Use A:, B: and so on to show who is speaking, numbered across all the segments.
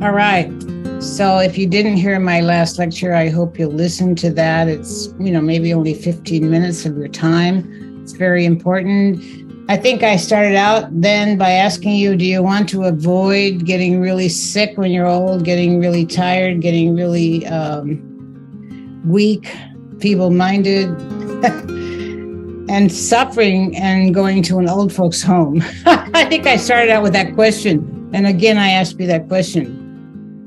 A: All right. So if you didn't hear my last lecture, I hope you'll listen to that. It's, maybe only 15 minutes of your time. It's very important. I think I started out then by asking you, do you want to avoid getting really sick when you're old, getting really tired, getting really weak, feeble-minded, and suffering and going to an old folks' home? I think I started out with that question. And again, I asked you that question.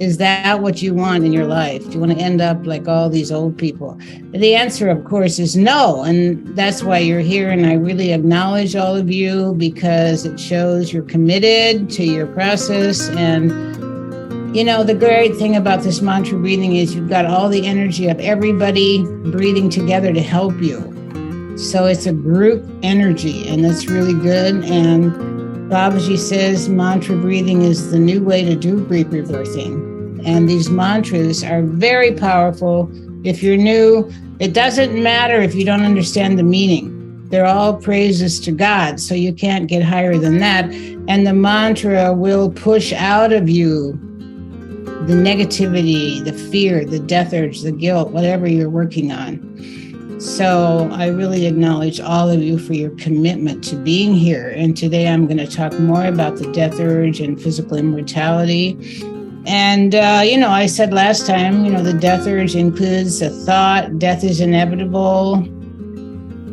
A: Is that what you want in your life? Do you want to end up like all these old people? The answer, of course, is no. And that's why you're here. And I really acknowledge all of you because it shows you're committed to your process. And, the great thing about this mantra breathing is you've got all the energy of everybody breathing together to help you. So it's a group energy, and that's really good. And Babaji says mantra breathing is the new way to do rebirthing. And these mantras are very powerful. If you're new, it doesn't matter if you don't understand the meaning. They're all praises to God, so you can't get higher than that. And the mantra will push out of you the negativity, the fear, the death urge, the guilt, whatever you're working on. So I really acknowledge all of you for your commitment to being here. And today I'm going to talk more about the death urge and physical immortality. And, I said last time, the death urge includes a thought, death is inevitable.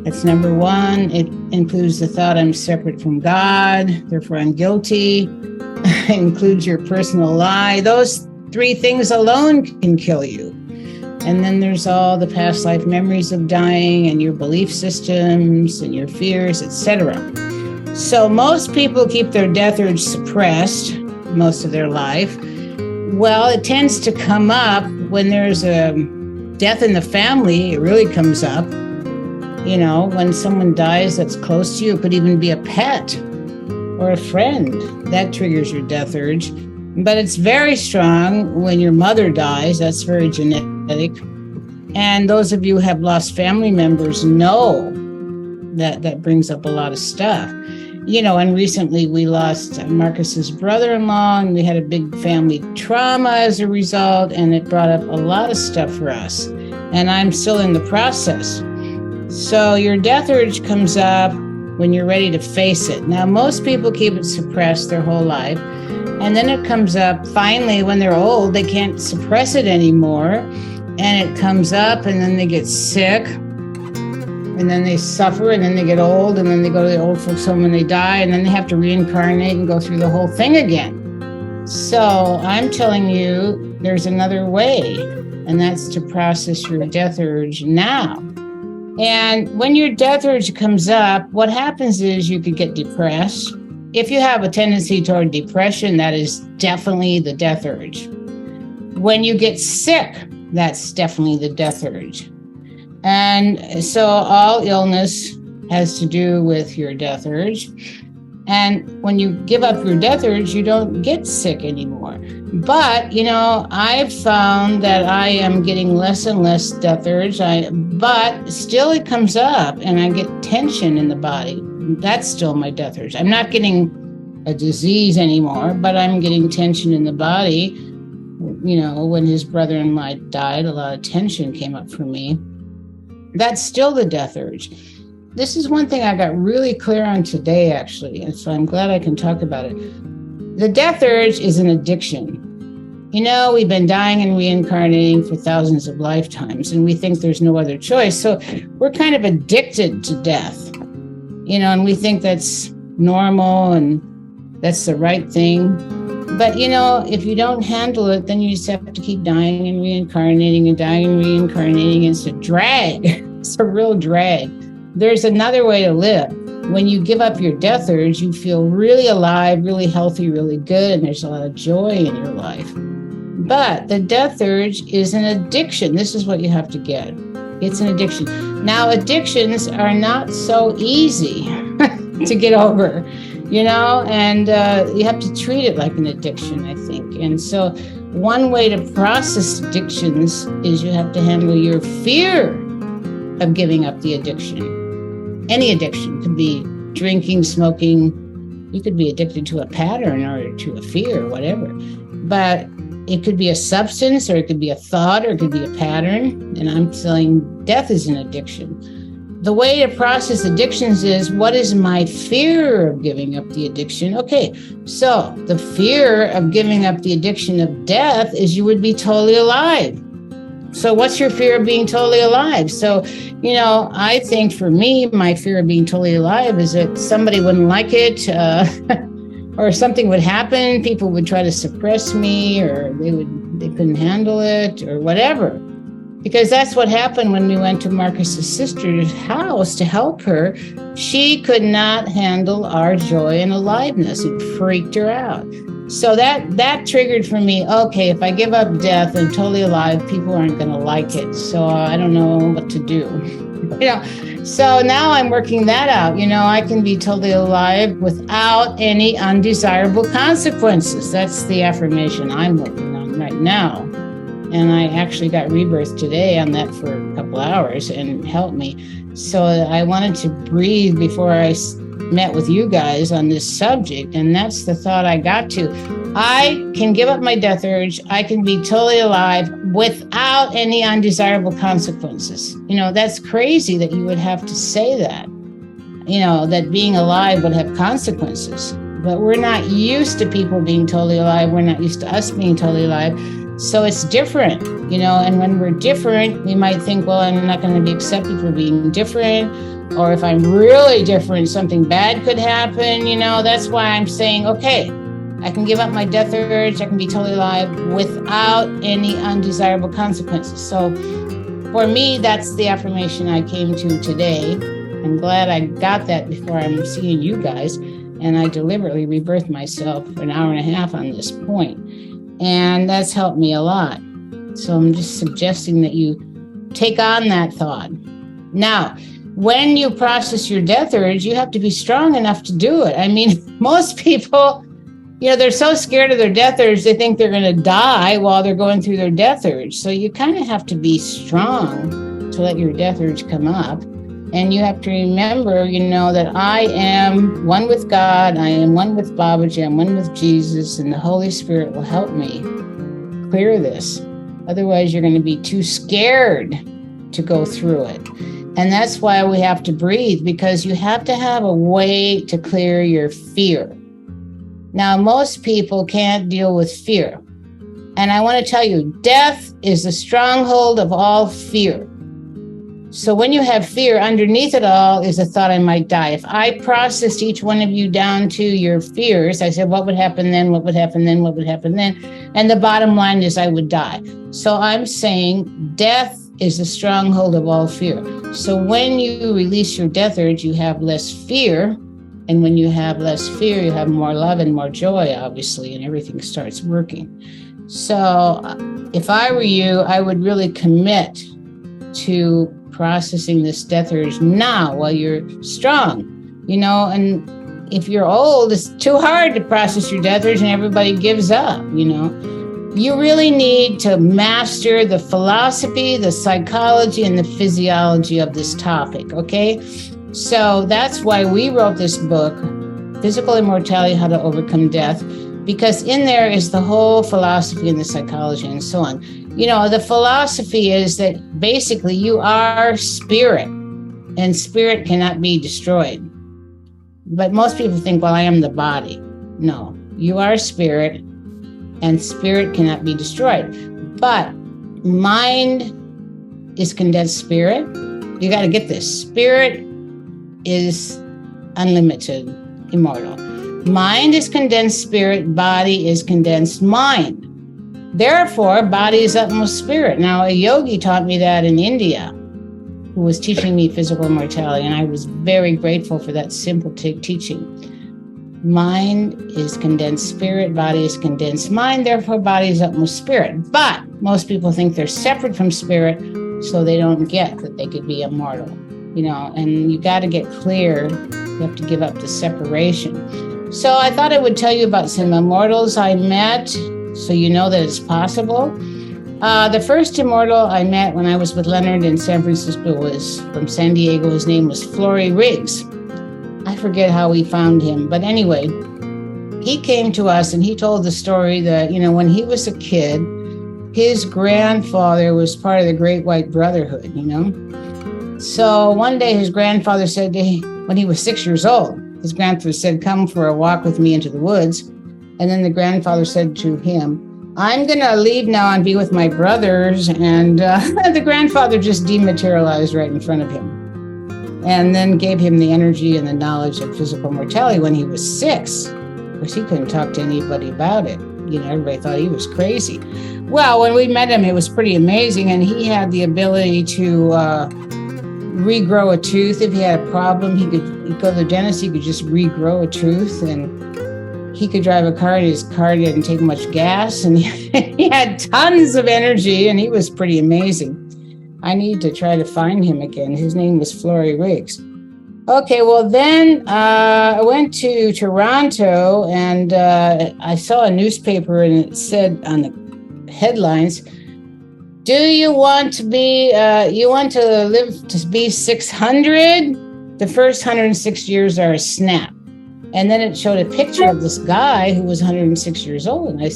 A: That's number one. It includes the thought, I'm separate from God, therefore I'm guilty. It includes your personal lie. Those three things alone can kill you. And then there's all the past life memories of dying and your belief systems and your fears, etc. So most people keep their death urge suppressed most of their life. Well, it tends to come up when there's a death in the family. It really comes up. When someone dies that's close to you, it could even be a pet or a friend. That triggers your death urge. But it's very strong when your mother dies. That's very genetic. And those of you who have lost family members know that brings up a lot of stuff. And recently we lost Marcus's brother-in-law, and we had a big family trauma as a result, and it brought up a lot of stuff for us. And I'm still in the process. So your death urge comes up when you're ready to face it. Now, most people keep it suppressed their whole life. And then it comes up finally when they're old, they can't suppress it anymore. And it comes up and then they get sick. And then they suffer, and then they get old, and then they go to the old folks home and they die, and then they have to reincarnate and go through the whole thing again. So I'm telling you, there's another way, and that's to process your death urge now. And when your death urge comes up, what happens is you could get depressed. If you have a tendency toward depression, that is definitely the death urge. When you get sick, that's definitely the death urge. And so all illness has to do with your death urge. And when you give up your death urge, you don't get sick anymore. But, I've found that I am getting less and less death urge, but still it comes up and I get tension in the body. That's still my death urge. I'm not getting a disease anymore, but I'm getting tension in the body. When his brother-in-law died, a lot of tension came up for me. That's still the death urge. This is one thing I got really clear on today, actually, and so I'm glad I can talk about it. The death urge is an addiction. We've been dying and reincarnating for thousands of lifetimes, and we think there's no other choice. So we're kind of addicted to death, and we think that's normal and that's the right thing. But, if you don't handle it, then you just have to keep dying and reincarnating and dying and reincarnating. It's a drag. It's a real drag. There's another way to live. When you give up your death urge, you feel really alive, really healthy, really good, and there's a lot of joy in your life. But the death urge is an addiction. This is what you have to get. It's an addiction. Now, addictions are not so easy to get over. And you have to treat it like an addiction, I think. And so one way to process addictions is you have to handle your fear of giving up the addiction. Any addiction could be drinking, smoking. You could be addicted to a pattern or to a fear, whatever. But it could be a substance, or it could be a thought, or it could be a pattern. And I'm saying death is an addiction. The way to process addictions is, what is my fear of giving up the addiction? Okay, so the fear of giving up the addiction of death is you would be totally alive. So what's your fear of being totally alive? So, I think for me, my fear of being totally alive is that somebody wouldn't like it, or something would happen. People would try to suppress me, or they couldn't handle it, or whatever. Because that's what happened when we went to Marcus's sister's house to help her. She could not handle our joy and aliveness. It freaked her out. So that triggered for me, okay, if I give up death and totally alive, people aren't going to like it. So I don't know what to do. So now I'm working that out. I can be totally alive without any undesirable consequences. That's the affirmation I'm working on right now. And I actually got rebirth today on that for a couple hours and helped me. So I wanted to breathe before I met with you guys on this subject. And that's the thought I got to. I can give up my death urge. I can be totally alive without any undesirable consequences. That's crazy that you would have to say that, that being alive would have consequences. But we're not used to people being totally alive. We're not used to us being totally alive. So it's different, and when we're different, we might think, well, I'm not going to be accepted for being different. Or if I'm really different, something bad could happen. That's why I'm saying, okay, I can give up my death urge. I can be totally alive without any undesirable consequences. So for me, that's the affirmation I came to today. I'm glad I got that before I'm seeing you guys. And I deliberately rebirthed myself for an hour and a half on this point. And that's helped me a lot. So I'm just suggesting that you take on that thought. Now, when you process your death urge, you have to be strong enough to do it. I mean, most people, they're so scared of their death urge, they think they're going to die while they're going through their death urge. So you kind of have to be strong to let your death urge come up. And you have to remember, that I am one with God, I am one with Babaji, I'm one with Jesus, and the Holy Spirit will help me clear this. Otherwise, you're going to be too scared to go through it. And that's why we have to breathe, because you have to have a way to clear your fear. Now, most people can't deal with fear. And I want to tell you, death is the stronghold of all fear. So when you have fear, underneath it all is a thought, I might die. If I processed each one of you down to your fears, I said, what would happen then? What would happen then? What would happen then? And the bottom line is I would die. So I'm saying death is the stronghold of all fear. So when you release your death urge, you have less fear. And when you have less fear, you have more love and more joy, obviously, and everything starts working. So if I were you, I would really commit to processing this death urge now while you're strong, and if you're old, it's too hard to process your death urge and everybody gives up, You really need to master the philosophy, the psychology, and the physiology of this topic, okay? So that's why we wrote this book, Physical Immortality, How to Overcome Death, because in there is the whole philosophy and the psychology and so on. The philosophy is that basically you are spirit, and spirit cannot be destroyed. But most people think, well, I am the body. No, you are spirit, and spirit cannot be destroyed. But mind is condensed spirit. You got to get this. Spirit is unlimited, immortal. Mind is condensed spirit, body is condensed mind. Therefore, body is utmost spirit. Now, a yogi taught me that in India, who was teaching me physical immortality, and I was very grateful for that simple teaching. Mind is condensed spirit, body is condensed mind, therefore body is utmost spirit. But most people think they're separate from spirit, so they don't get that they could be immortal. And you got to get clear. You have to give up the separation. So I thought I would tell you about some immortals I met, so you know that it's possible. The first immortal I met when I was with Leonard in San Francisco was from San Diego. His name was Flory Riggs. I forget how we found him, but anyway, he came to us and he told the story that, when he was a kid, his grandfather was part of the Great White Brotherhood, So one day his grandfather said to him, when he was 6 years old, his grandfather said, come for a walk with me into the woods. And then the grandfather said to him, I'm going to leave now and be with my brothers. And the grandfather just dematerialized right in front of him and then gave him the energy and the knowledge of physical mortality when he was 6, because he couldn't talk to anybody about it. Everybody thought he was crazy. Well, when we met him, it was pretty amazing. And he had the ability to regrow a tooth. If he had a problem, he'd go to the dentist, he could just regrow a tooth. And he could drive a car, and his car didn't take much gas. And he had tons of energy, and he was pretty amazing. I need to try to find him again. His name was Flory Riggs. Okay, well, then I went to Toronto, and I saw a newspaper, and it said on the headlines, do you want to live to be 600? The first 106 years are a snap. And then it showed a picture of this guy who was 106 years old. And I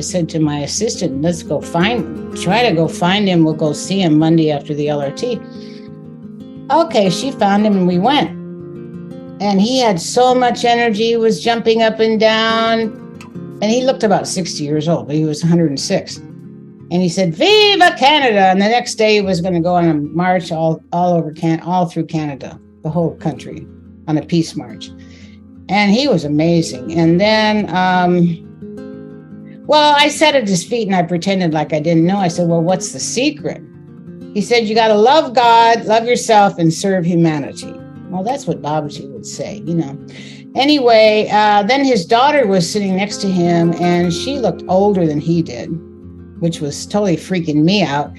A: said to my assistant, let's go try to go find him. We'll go see him Monday after the LRT. Okay, she found him and we went. And he had so much energy, he was jumping up and down. And he looked about 60 years old, but he was 106. And he said, Viva Canada! And the next day he was going to go on a march all through Canada, the whole country, on a peace march. And he was amazing. And then, I sat at his feet and I pretended like I didn't know. I said, well, what's the secret? He said, you got to love God, love yourself, and serve humanity. Well, that's what Babaji would say, Anyway, then his daughter was sitting next to him, and she looked older than he did, which was totally freaking me out.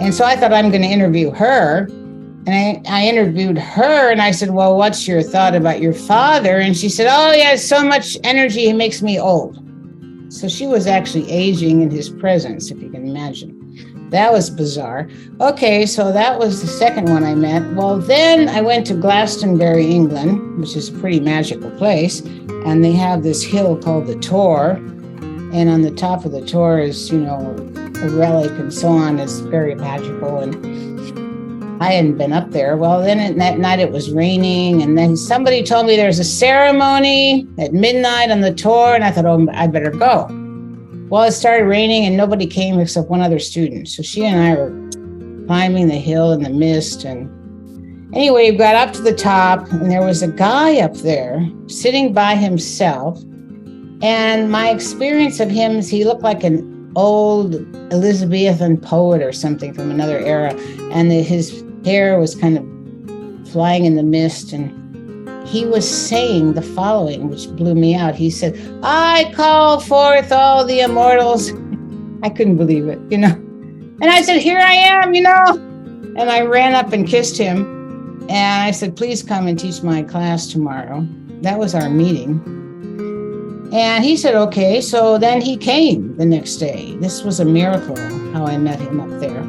A: And so I thought, I'm going to interview her. And I interviewed her, and I said, well, what's your thought about your father? And she said, oh, he has so much energy, he makes me old. So she was actually aging in his presence, if you can imagine. That was bizarre. Okay, so that was the second one I met. Well, then I went to Glastonbury, England, which is a pretty magical place. And they have this hill called the Tor. And on the top of the Tor is, a relic and so on. It's very magical. And I hadn't been up there. Well, then that night it was raining, and then somebody told me there's a ceremony at midnight on the Tor, and I thought, oh, I better go. Well, it started raining, and nobody came except one other student. So she and I were climbing the hill in the mist, and anyway, we got up to the top, and there was a guy up there sitting by himself, and my experience of him is he looked like an old Elizabethan poet or something from another era, and his hair was kind of flying in the mist, and he was saying the following, which blew me out. He said, I call forth all the immortals. I couldn't believe it, And I said, here I am, And I ran up and kissed him, and I said, please come and teach my class tomorrow. That was our meeting. And he said, okay. So then he came the next day. This was a miracle, how I met him up there.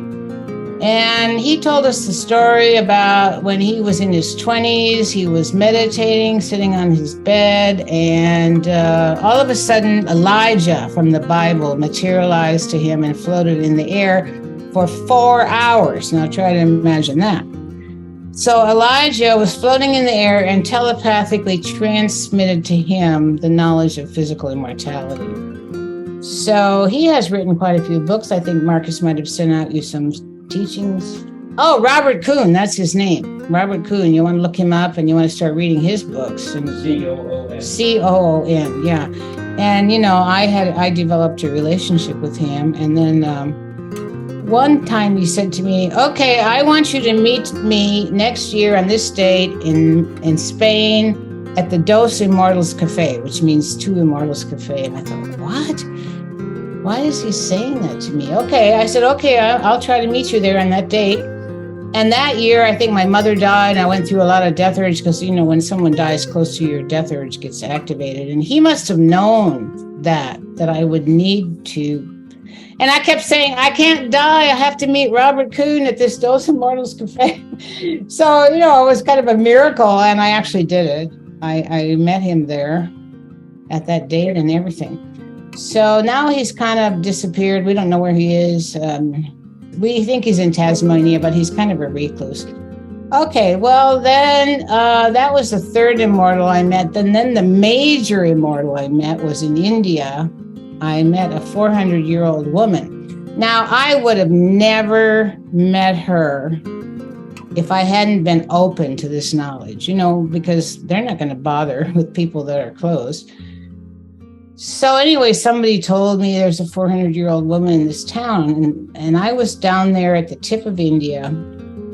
A: And he told us the story about when he was in his 20s, he was meditating, sitting on his bed, and all of a sudden, Elijah from the Bible materialized to him and floated in the air for 4 hours. Now try to imagine that. So Elijah was floating in the air and telepathically transmitted to him the knowledge of physical immortality. So he has written quite a few books. I think Marcus might have sent out you some teachings. Oh, Robert Kuhn, that's his name. Robert Kuhn. You want to look him up and you want to start reading his books. And C-O-O-N, yeah. And, I developed a relationship with him. And then one time he said to me, okay, I want you to meet me next year on this date in Spain at the Dos Immortals Cafe, which means Two Immortals Cafe. And I thought, what? Why is he saying that to me? Okay, I said, okay, I'll try to meet you there on that date. And that year, I think my mother died. I went through a lot of death urge because, when someone dies close to your death urge gets activated. And he must have known that I would need to. And I kept saying, I can't die. I have to meet Robert Kuhn at this Dos Immortals Cafe. So, it was kind of a miracle. And I actually did it. I met him there. at that date and everything. So now he's kind of disappeared. We don't know where he is. We think he's in Tasmania, but he's kind of a recluse. Okay, well, then that was the third immortal I met. Then the major immortal I met was in India. I met a 400-year-old woman. Now, I would have never met her if I hadn't been open to this knowledge, because they're not going to bother with people that are closed. So anyway, somebody told me there's a 400-year-old woman in this town, and I was down there at the tip of India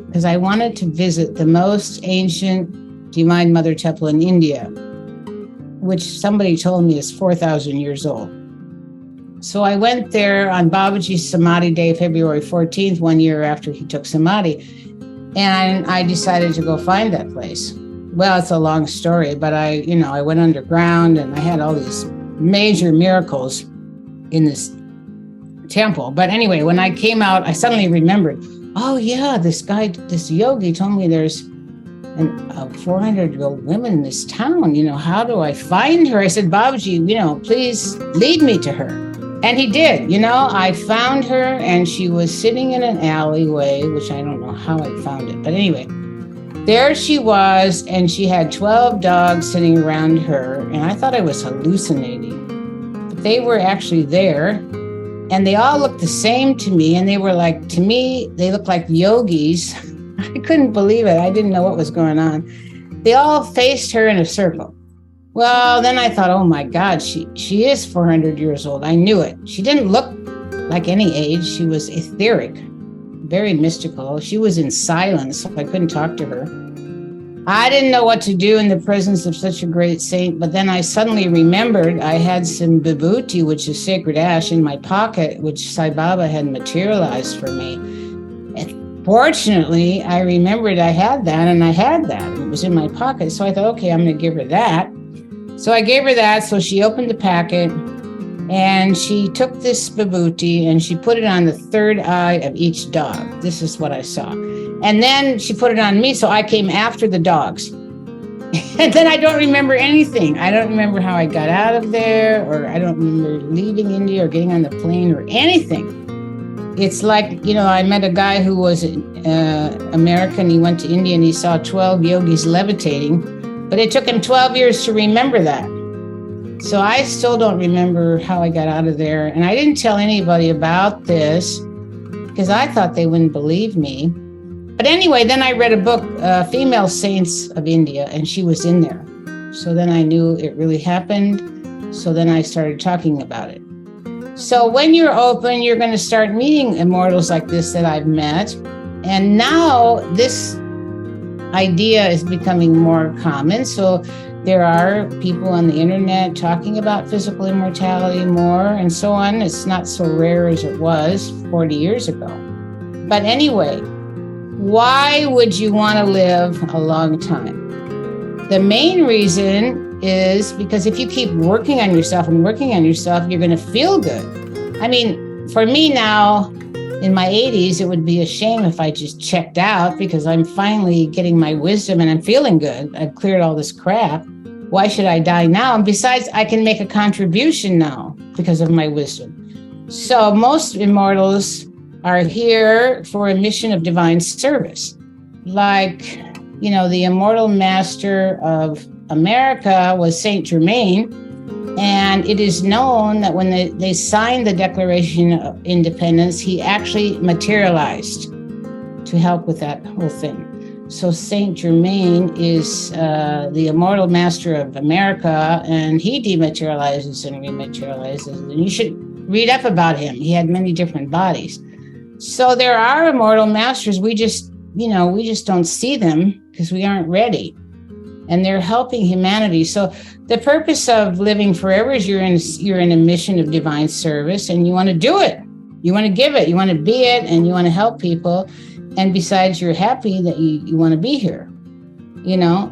A: because I wanted to visit the most ancient Divine Mother Temple in India, which somebody told me is 4,000 years old. So I went there on Babaji's Samadhi Day, February 14th, 1 year after he took Samadhi, and I decided to go find that place. Well, it's a long story, but I went underground and I had all these major miracles in this temple. But anyway, when I came out, I suddenly remembered, oh yeah, this yogi told me there's a 400-year-old woman in this town. How do I find her? I said, Babaji, please lead me to her. And he did. I found her, and she was sitting in an alleyway, which I don't know how I found it. But anyway, there she was, and she had 12 dogs sitting around her, and I thought I was hallucinating. But they were actually there, and they all looked the same to me, and they were like, to me, they looked like yogis. I couldn't believe it. I didn't know what was going on. They all faced her in a circle. Well, then I thought, oh my God, she is 400 years old. I knew it. She didn't look like any age. She was etheric, very mystical. She was in silence, so I couldn't talk to her. I didn't know what to do in the presence of such a great saint, but then I suddenly remembered I had some vibhuti, which is sacred ash, in my pocket, which Sai Baba had materialized for me. And fortunately, I remembered I had that, and I had that. It was in my pocket, so I thought, okay, I'm going to give her that. So I gave her that, so she opened the packet, and she took this vibhuti, and she put it on the third eye of each dog. This is what I saw. And then she put it on me, so I came after the dogs. And then I don't remember anything. I don't remember how I got out of there, or I don't remember leaving India or getting on the plane or anything. It's like, I met a guy who was American. He went to India and he saw 12 yogis levitating, but it took him 12 years to remember that. So I still don't remember how I got out of there. And I didn't tell anybody about this because I thought they wouldn't believe me. But anyway, then I read a book, Female Saints of India, and she was in there. So then I knew it really happened. So then I started talking about it. So when you're open, you're going to start meeting immortals like this that I've met. And now this idea is becoming more common. So there are people on the internet talking about physical immortality more and so on. It's not so rare as it was 40 years ago. But anyway, why would you want to live a long time? The main reason is because if you keep working on yourself, you're going to feel good. I mean, for me now, in my 80s, it would be a shame if I just checked out because I'm finally getting my wisdom and I'm feeling good. I've cleared all this crap. Why should I die now? And besides, I can make a contribution now because of my wisdom. So most immortals are here for a mission of divine service. Like, the immortal master of America was Saint Germain. And it is known that when they signed the Declaration of Independence, he actually materialized to help with that whole thing. So Saint Germain is the immortal master of America, and he dematerializes and rematerializes. And you should read up about him. He had many different bodies. So there are immortal masters. We just don't see them because we aren't ready. And they're helping humanity. So the purpose of living forever is you're in a mission of divine service, and you want to do it. You want to give it. You want to be it, and you want to help people. And besides, you're happy that you want to be here.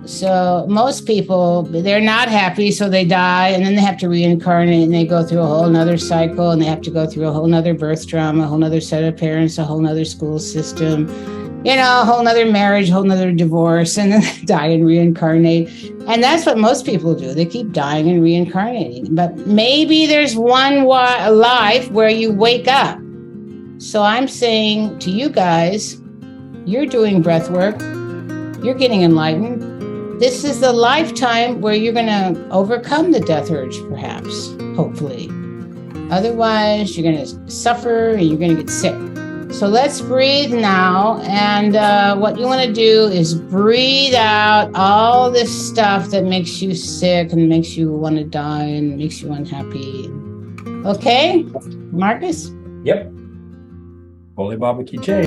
A: So most people, they're not happy, so they die, and then they have to reincarnate, and they go through a whole nother cycle, and they have to go through a whole nother birth trauma, a whole nother set of parents, a whole nother school system. a whole nother marriage, whole nother divorce, and then die and reincarnate. And that's what most people do. They keep dying and reincarnating. But maybe there's one life where you wake up. So I'm saying to you guys, you're doing breath work. You're getting enlightened. This is the lifetime where you're going to overcome the death urge, perhaps, hopefully. Otherwise, you're going to suffer and you're going to get sick. So let's breathe now. And what you want to do is breathe out all this stuff that makes you sick and makes you want to die and makes you unhappy. Okay, Marcus?
B: Yep. Holy Baba Ki Jai.